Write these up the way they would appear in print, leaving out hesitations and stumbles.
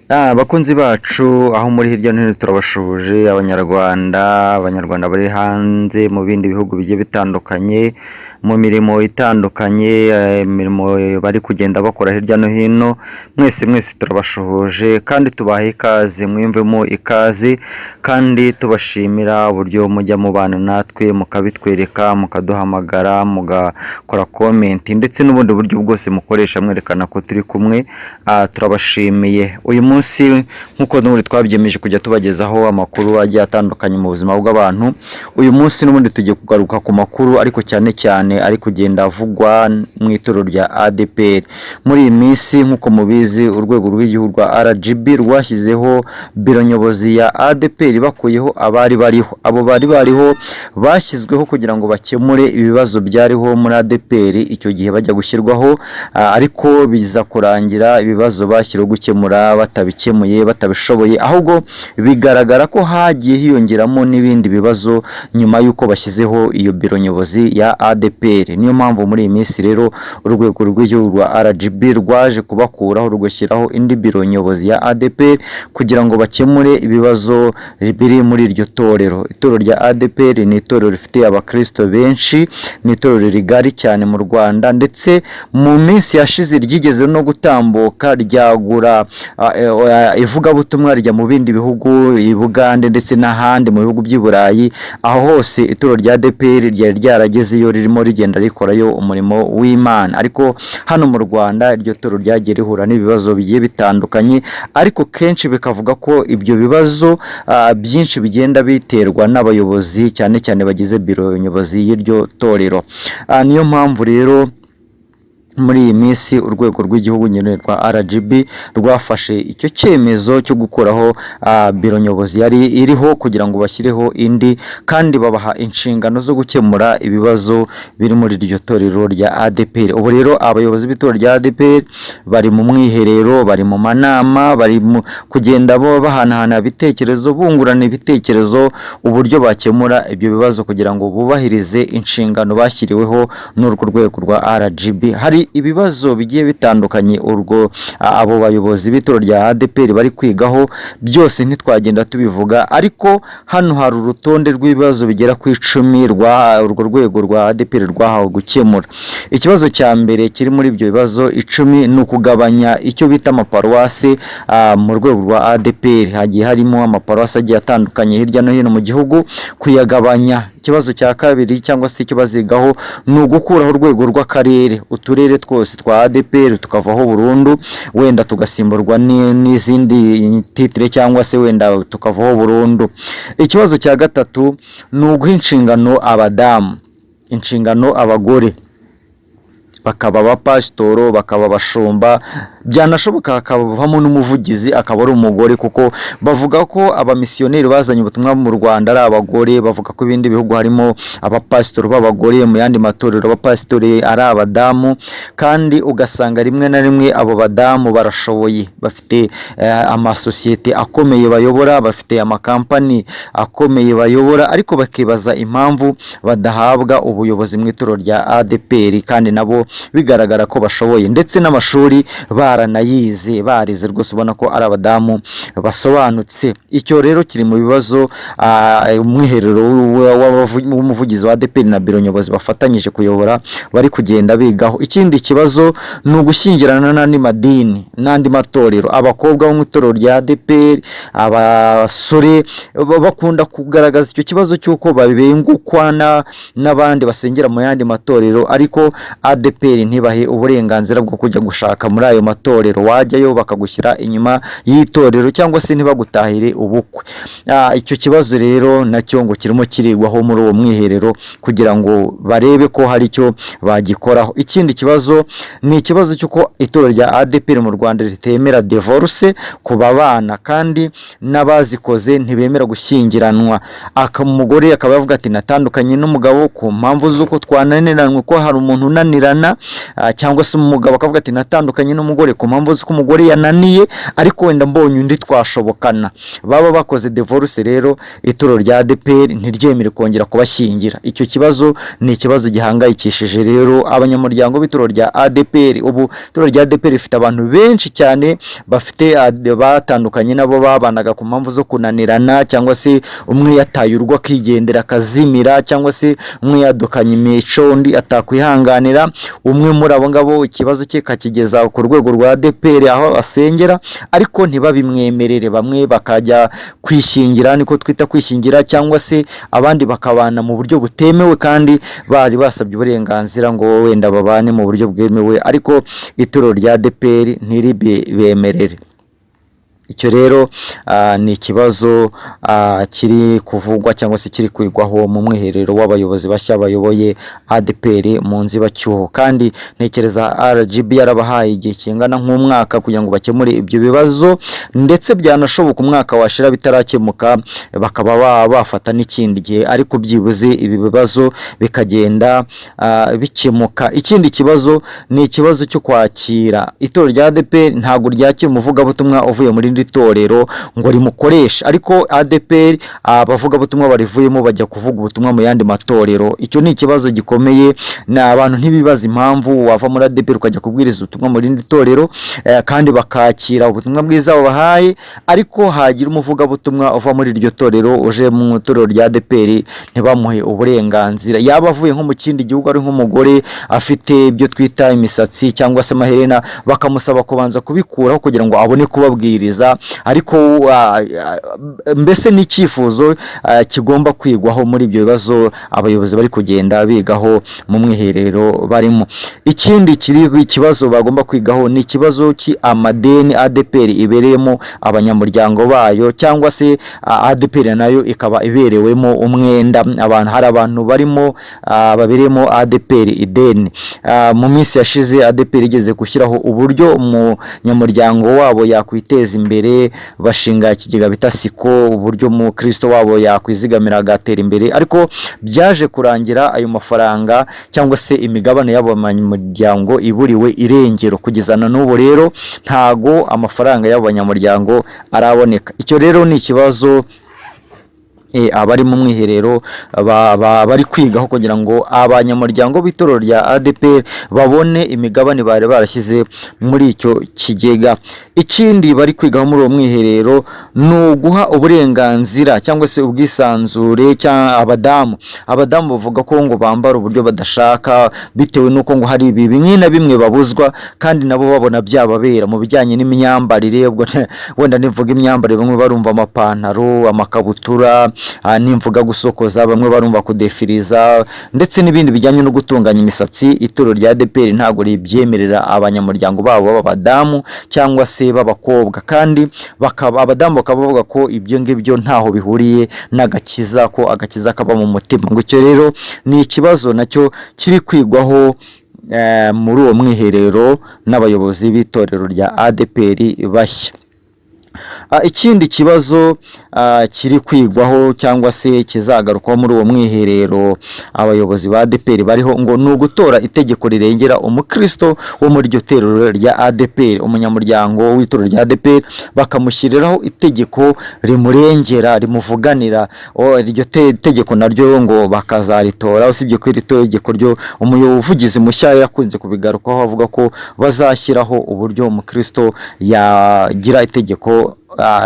Bakunzi bacu aho muri hirya no hino turabashuje abanyarwanda bari hanze mu bindi bihugu bigiye bitandukanye mu mirimo itandukanye, imirimo bari kugenda bakora hirya no hino. Mwese turabashuhuje kandi tubaha ikaze, mwimvemo ikaze kandi tubashimira uburyo mujya mubana natwe, mukabitwereka, mukaduhamagara, mugakora comment ndetse n'ubundi buryo bwose mukoresha mwerekana ko turi kumwe. Turabashimiye. Uyu munsi nkuko n'ubundi twabyemeje kujya tubagezaho amakuru agiye atandukanye mu buzima bw'abantu. Uyu munsi n'ubundi tugiye kugaruka ku makuru ariko cyane ari kugenda avugwa mu itorero rya ADPR. Muri iyi minsi nkuko mubizi, urwego rw'igihugu rwa RGB rwashyizeho biro nyobozi ya ADPR bakuyeho abari bariho. Abo bari bariho bashyizweho kugira ngo bakemure ibibazo byariho muri ADPR icyo gihe bajya gushyirwaho, ariko biza kurangira ibibazo bashyiriweho gukemura batabikemuye, batabishoboye, ahubwo bigaragara ko hagiye hiyongeramo n'ibindi bibazo nyuma y'uko bashyizeho iyo biro nyobozi ya ADPR. Niyo mpamvu muri iyi minsi rero urwego rw'igihugu rwa RGB rwaje kubakuraho rugashyiraho indi biro nyobozi ya ADPR kugira ngo bakemure ibibazo biri muri iryo torero. Itorero rya ADPR ni itorero rifite abakristo benshi, ni itorero rigari cyane mu Rwanda, ndetse mu minsi yashize ryigeze no gutambuka ryagura ivugabutumwa rya mu bindi bihugu, i Bugande ndetse n'ahandi mu bihugu by'i Burayi. Aho hose itorero rya ADPR ryari ryaragezeyo, ririmo rigenda rikorayo umurimo w'Imana. Ariko hano mu Rwanda iryo torero ryagiye rihura n'ibibazo bigiye bitandukanye, ariko kenshi bikavuga ko ibyo bibazo byinshi bigenda biterwa n'abayobozi cyane bagize biro nyobozi y'iryo torero. Niyo mpamvu rero muri iyi minsi urwego rw'igihugu nyine rwa RGB rwafashe icyo cyemezo cyo gukuraho biro nyobozi yari iriho kugira ngo bashyireho indi, kandi babaha inshingano zo gukemura ibibazo biri muri iryo torero rya ADPR. Ubu rero abayobozi b'itorero rya ADPR bari mu mwiherero, bari mu manama, bari kugenda bahanahana ibitekerezo, bungurana ibitekerezo uburyo bakemura ibyo bibazo kugira ngo bubahirize inshingano bashyiriweho n'urwo rwego rwa RGB. Hari ibibazo bigiye bitandukanye abo bayobozi b'itorero rya ADPR bari kwigaho, byose ntitwagenda tubivuga, ariko hano hari urutonde rw'ibibazo bigera ku 10 urwo rwego rwa ADPR rwahawe gukemura. Ikibazo cya mbere kiri muri ibyo bibazo 10 ni ukugabanya icyo bita amaparuwase mu rwego rwa ADPR. Hagiye harimo amaparuwase agiye atandukanye hirya no hino mu gihugu, kuyagabanya. Ikibazo cya kabiri cyangwa se icyo bazigaho ni ugukuraho urwego rw'akarere, uturere twose twa ADPR tukavaho burundu, wenda tugasimburwa n'izindi titre cyangwa se wenda tukavaho burundu. Ikibazo cya gatatu ni uguha inshingano abadamu, inshingano abagore, bakaba abapasitoro, bakaba abashumba, byanashoboka hakabamo n'umuvugizi akaba ari umugore, kuko bavuga ko abamisiyoneri bazanye ubutumwa mu Rwanda ari abagore. Bavuga ko ibindi bihugu harimo abapasitoro b'abagore, mu yandi matorero abapasitoro ari abadamu, kandi ugasanga rimwe na rimwe abo badamu barashoboye, bafite amasosiyete akomeye bayobora, bafite amakampani akomeye bayobora, ariko bakibaza impamvu badahabwa ubuyobozi mu itorero rya ADPR, kandi nabo bigaragara ko bashoboye, ndetse n'amashuri baranayize, barize rwose, ubona ko ari abadamu basobanutse. Icyo rero kiri mu bibazo umwiherero w'umuvugizi wa ADPR na biro nyobozi bafatanyije kuyobora bari kugenda bigaho. Ikindi kibazo ni ugushyingirana n'andi madini n'andi matorero. Abakobwa bo mu itorero rya ADPR, abasore bakunda kugaragaza icyo kibazo cy'uko babengukwa n'abandi basengera mu yandi matorero, ariko ADPR ntibahe uburenganzira bwo kujya gushaka muri ayo matorero. Wajyayo bakagushyira inyuma y'itorero cyangwa se ntibagutahire ubukwe. Icyo kibazo rero nacyo ngo kirimo kirigwaho muri uwo mwiherero kugira ngo barebe ko hari icyo bagikoraho. Ikindi kibazo ni ikibazo cy'uko itorero rya ADPR mu Rwanda ritemera divorce ku babana, kandi n'abazikoze ntibemera gushyingiranwa. Umugore akaba yavuga ati natandukanye n'umugabo ku mpamvu z'uko twananiranwe, ko hari umuntu unanirana, cyangwa se umugabo akavuga ati natandukanye n'umugore ADPR ku mpamvu z'uko umugore yananiye, ariko wenda mbonye undi twashobokana, baba bakoze divorce, rero itorero rya ADPR ntiryemere kongera kubashyingira. Icyo kibazo ni ikibazo gihangayikishije rero abanyamuryango b'itorero rya ADPR. Ubu itorero rya ADPR rifite abantu benshi cyane bafite batandukanye nabo babanaga ku mpamvu zo kunanirana, cyangwa se umwe yataye urugo akigendera akazimira, cyangwa se umwe yadukanye imico undi atakwihanganira, umwe muri abo ngabo ikibazo cye kakigeza ku rwego rwa ADPR aho asengera, ariko ntibabimwemerere. Bamwe bakajya kwishingira, niko twita kwishingira, cyangwa se abandi bakabana mu buryo butemewe kandi bari basabye uburenganzira ngo wenda babane mu buryo bwemewe, ariko itorero rya ADPR ntiribemerere. Icyo rero ni ikibazo kiri kuvugwa cyangwa se kiri kwigwaho mu mwiherero w'abayobozi bashya bayoboye ADPR mu nzibacyuho, kandi ntekereza RGB yarabahaye igihe kingana nk'umwaka kugira ngo bakemure ibyo bibazo, ndetse byanashoboka umwaka washira bitarakemuka bakaba bafata n'ikindi gihe, ariko byibuze ibi bibazo bikagenda bikemuka. Ikindi kibazo ni ikibazo cyo kwakira. Itorero rya ADPR ntago ryakira umuvugabutumwa uvuye muri indi torero ngo rimukoresha, ariko ADPR abavugabutumwa barivuyemo bajya kuvuga ubutumwa mu yandi matorero. Icyo ni ikibazo gikomeye, na abantu ntibibaza impamvu wava muri ADPR ukajya kubwiriza ubutumwa mu rindi torero kandi bakakira ubutumwa bwiza babahaye, ariko hagira umuvugabutumwa uva muri iryo torero uje mu torero rya ADPR ntibamuhe uburenganzira. Yaba avuye nko mu kindi gihugu ari nk'umugore afite ibyo twita imisatsi cyangwa se amaherena, bakamusaba kubanza kubikuraho kugira ngo abone kubabwiriza, ariko mbese n'icyifuzo kigomba kwigwaho muri ibyo bibazo abayobozi bari kugenda bigaho mu mwiherero barimo. Ikindi kiri ikibazo bagomba kwigaho ni ikibazo cy'amadeni ADPR ibereyemo abanyamuryango bayo, cyangwa se ADPR nayo ikaba iberewemo umwenda. Hari abantu barimo babereyemo ADPR ideni. Mu minsi yashize ADPR igeze gushyiraho uburyo umunyamuryango wabo yakwiteza imbere, bashinga ikigega bita siko, uburyo mu Kristo wabo yakwizigamira agatera imbere, ariko byaje kurangira ayo mafaranga cyangwa se imigabane y'abanyamuryango iburiwe irengero. Kugeza na n'ubu rero ntago amafaranga y'abanyamuryango araboneka. Icyo rero ni ikibazo abari mu mwiherero bari kwigaho kugira ngo abanyamuryango b'itorero rya ADPR babone imigabane bari barashyize muri icyo kigega. Ikindi bari kwigaho muri uwo mwiherero ni uguha uburenganzira cyangwa se ubwisanzure abadamu bavuga ko ngo bambara uburyo badashaka bitewe n'uko ngo hari bimwe na bimwe babuzwa, kandi nabo babona byababera mu bijyanye n'imyambarire. Ubwo wenda nivuga imyambarire bamwe barumva amapantaro, amakabutura, nimvuga gusokoza bamwe barumva kudefiriza, ndetse n'ibindi bijyanye no gutunganya imisatsi. Itorero rya ADPR ntago ribyemerera abanyamuryango babo b'abadamu cyangwa se b'abakobwa, kandi abadamu bakaba bavuga ko ibyo ngibyo ntaho bihuriye n'agakiza, ko agakiza kaba mu mutima. Ngo icyo rero ni ikibazo nacyo kiri kwigwaho muri uwo mwiherero n'abayobozi b'itorero rya ADPR bashya. Ikindi kibazo kiri kwigwaho cyangwa se kizagarukwaho muri uwo mwiherero abayobozi ba ADPR bariho, ngo ni ugutora itegeko rirengera umukristo wo muri iryo torero rya ADPR. Umunyamuryango w'itorero rya ADPR bakamushyiriraho itegeko rimurengera, rimuvuganira. Iryo tegeko naryo ngo bakazaritora. Usibye ko iri tegeko ryo umuvugizi mushya yakunze kubigarukaho avuga ko bazashyiraho uburyo umukristo yagira itegeko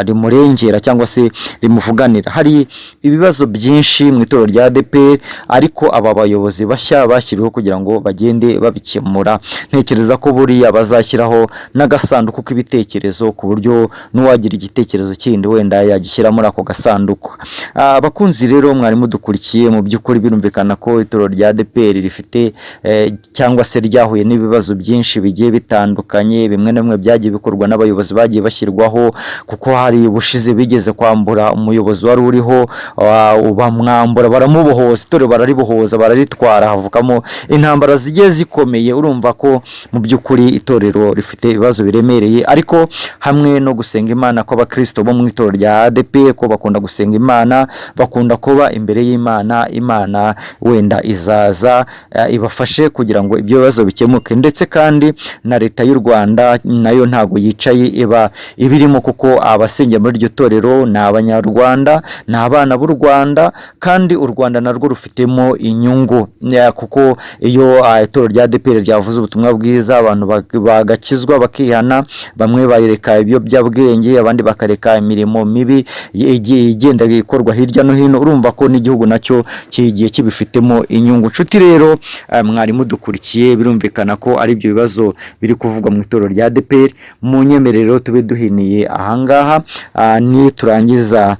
rimurengera cyangwa se rimuvuganira. Hari ibibazo byinshi mu itorero rya ADPR, ariko aba bayobozi bashya bashyiriweho kugira ngo bagende babikemura. Ntekereza ko buriya bazashyiraho n'agasanduku k'ibitekerezo ku buryo n'uwagira igitekerezo kindi wenda yagishyira muri ako gasanduku. Abakunzi rero mwari mudukurikiye, mu by'ukuri birumvikana ko itorero rya ADPR rifite cyangwa se ryahuye n'ibibazo byinshi bigiye bitandukanye. Bimwe na bimwe byagiye bikorwa n'abayobozi bagiye bashyirwaho kuko hari bushize bigeze kwambura umuyobozi wari uriho, bamwambura baramubohoza, itorero bararibohoza bararitwara, havukamo intambara zigiye zikomeye. Urumva ko mu by'ukuri itorero rifite ibibazo biremereye, ariko hamwe no gusenga Imana kw'abakristo bo mu itorero rya ADPR ko bakunda gusenga Imana, bakunda kuba imbere y'Imana, Imana wenda izaza ibafashe kugira ngo ibyo bibazo bikemuke. Ndetse kandi na leta y'u Rwanda nayo ntago yicaye iba ibirimo, kuko abasengera muri iryo torero ni abanyarwanda, ni abana b'u Rwanda, kandi u Rwanda narwo rufitemo inyungu, kuko iyo itorero rya ADPR ryavuze ubutumwa bwiza, abantu bagakizwa bakihana, bamwe bayireka ibiyobyabwenge, abandi bakareka imirimo mibi igenda ikorwa hirya no hino. Urumva ko n'igihugu nacyo kigiye kibifitemo inyungu. Nshuti rero, mwari mudukurikiye, birumvikana ko ari ibyo bibazo biri kuvugwa mu itorero rya ADPR. Mu nyemerero tube duhiniye ahangaha, ni turangiza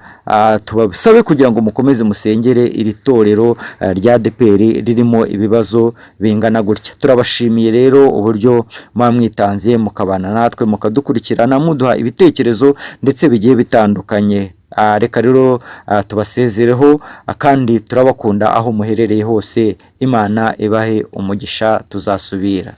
tubasabe kugira ngo mukomeze musengere iri torero rya ADPR ririmo ibibazo bingana gutya. Turabashimiye rero uburyo mwamwitanze mukabana natwe, mukadukurikirana, muduha ibitekerezo ndetse bigiye bitandukanye. Reka rero tubasezereho, kandi turabakunda aho muherereye hose. Imana ibahe umugisha, tuzasubira.